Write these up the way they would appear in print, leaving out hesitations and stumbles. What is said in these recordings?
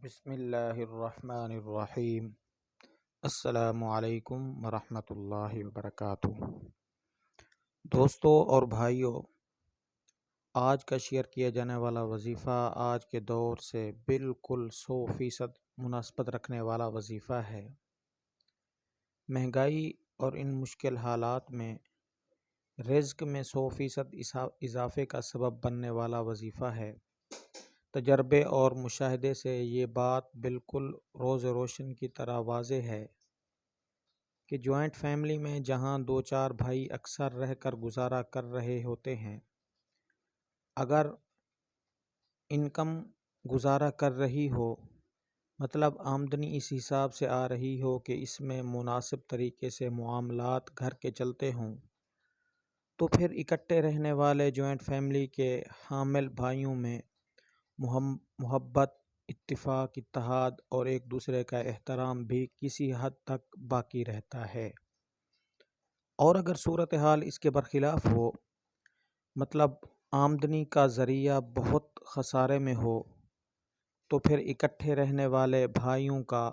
بسم اللہ الرحمن الرحیم۔ السلام علیکم ورحمۃ اللہ وبرکاتہ۔ دوستو اور بھائیو، آج کا شیئر کیا جانے والا وظیفہ آج کے دور سے بالکل 100% مناسبت رکھنے والا وظیفہ ہے۔ مہنگائی اور ان مشکل حالات میں رزق میں 100% اضافے کا سبب بننے والا وظیفہ ہے۔ تجربے اور مشاہدے سے یہ بات بالکل روز روشن کی طرح واضح ہے کہ جوائنٹ فیملی میں جہاں 2-4 بھائی اکثر رہ کر گزارا کر رہے ہوتے ہیں، اگر انکم گزارا کر رہی ہو، مطلب آمدنی اس حساب سے آ رہی ہو کہ اس میں مناسب طریقے سے معاملات گھر کے چلتے ہوں، تو پھر اکٹھے رہنے والے جوائنٹ فیملی کے حامل بھائیوں میں محبت، اتفاق، اتحاد اور ایک دوسرے کا احترام بھی کسی حد تک باقی رہتا ہے۔ اور اگر صورتحال اس کے برخلاف ہو، مطلب آمدنی کا ذریعہ بہت خسارے میں ہو، تو پھر اکٹھے رہنے والے بھائیوں کا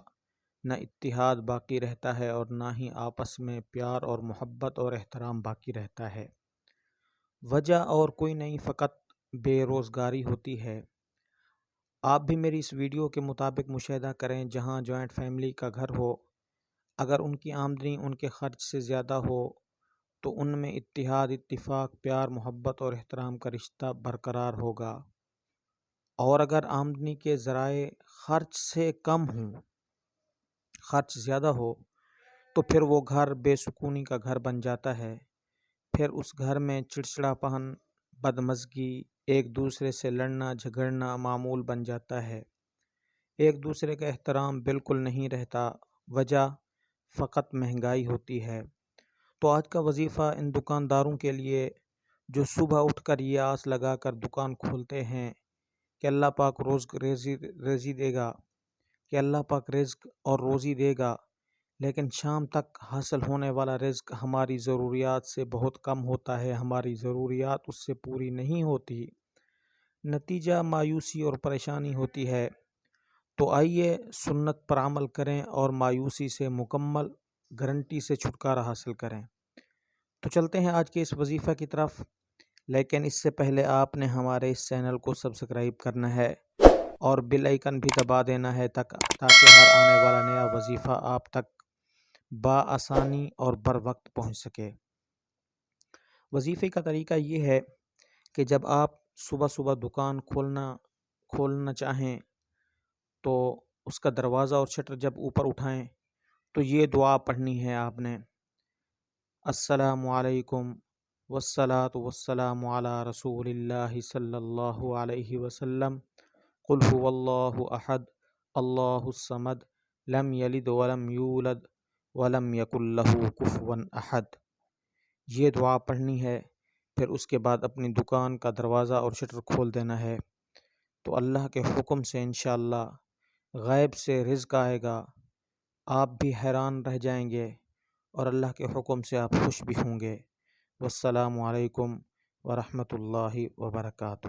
نہ اتحاد باقی رہتا ہے اور نہ ہی آپس میں پیار اور محبت اور احترام باقی رہتا ہے۔ وجہ اور کوئی نہیں، فقط بے روزگاری ہوتی ہے۔ آپ بھی میری اس ویڈیو کے مطابق مشاہدہ کریں، جہاں جوائنٹ فیملی کا گھر ہو، اگر ان کی آمدنی ان کے خرچ سے زیادہ ہو تو ان میں اتحاد، اتفاق، پیار، محبت اور احترام کا رشتہ برقرار ہوگا، اور اگر آمدنی کے ذرائع خرچ سے کم ہوں، خرچ زیادہ ہو، تو پھر وہ گھر بے سکونی کا گھر بن جاتا ہے۔ پھر اس گھر میں چڑچڑاپن، بدمزگی، ایک دوسرے سے لڑنا جھگڑنا معمول بن جاتا ہے۔ ایک دوسرے کا احترام بالکل نہیں رہتا، وجہ فقط مہنگائی ہوتی ہے۔ تو آج کا وظیفہ ان دکانداروں کے لیے جو صبح اٹھ کر یہ آس لگا کر دکان کھولتے ہیں کہ اللہ پاک روزی دے گا، کہ اللہ پاک رزق اور روزی دے گا، لیکن شام تک حاصل ہونے والا رزق ہماری ضروریات سے بہت کم ہوتا ہے، ہماری ضروریات اس سے پوری نہیں ہوتی، نتیجہ مایوسی اور پریشانی ہوتی ہے۔ تو آئیے سنت پر عمل کریں اور مایوسی سے مکمل گارنٹی سے چھٹکارا حاصل کریں۔ تو چلتے ہیں آج کے اس وظیفہ کی طرف، لیکن اس سے پہلے آپ نے ہمارے اس چینل کو سبسکرائب کرنا ہے اور بیل آئیکن بھی دبا دینا ہے تاکہ ہر آنے والا نیا وظیفہ آپ تک بآسانی اور بر وقت پہنچ سکے۔ وظیفے کا طریقہ یہ ہے کہ جب آپ صبح صبح دکان کھولنا چاہیں تو اس کا دروازہ اور شٹر جب اوپر اٹھائیں تو یہ دعا پڑھنی ہے آپ نے: السلام علیکم والصلاة والسلام علی رسول اللہ صلی اللہ علیہ وسلم، قل هو اللہ احد اللہ الصمد لم یلد ولم یولد ولم یکن لہ کفوا احد۔ یہ دعا پڑھنی ہے، پھر اس کے بعد اپنی دکان کا دروازہ اور شٹر کھول دینا ہے، تو اللہ کے حکم سے انشاءاللہ غیب سے رزق آئے گا، آپ بھی حیران رہ جائیں گے اور اللہ کے حکم سے آپ خوش بھی ہوں گے۔ والسلام علیکم ورحمۃ اللہ وبرکاتہ۔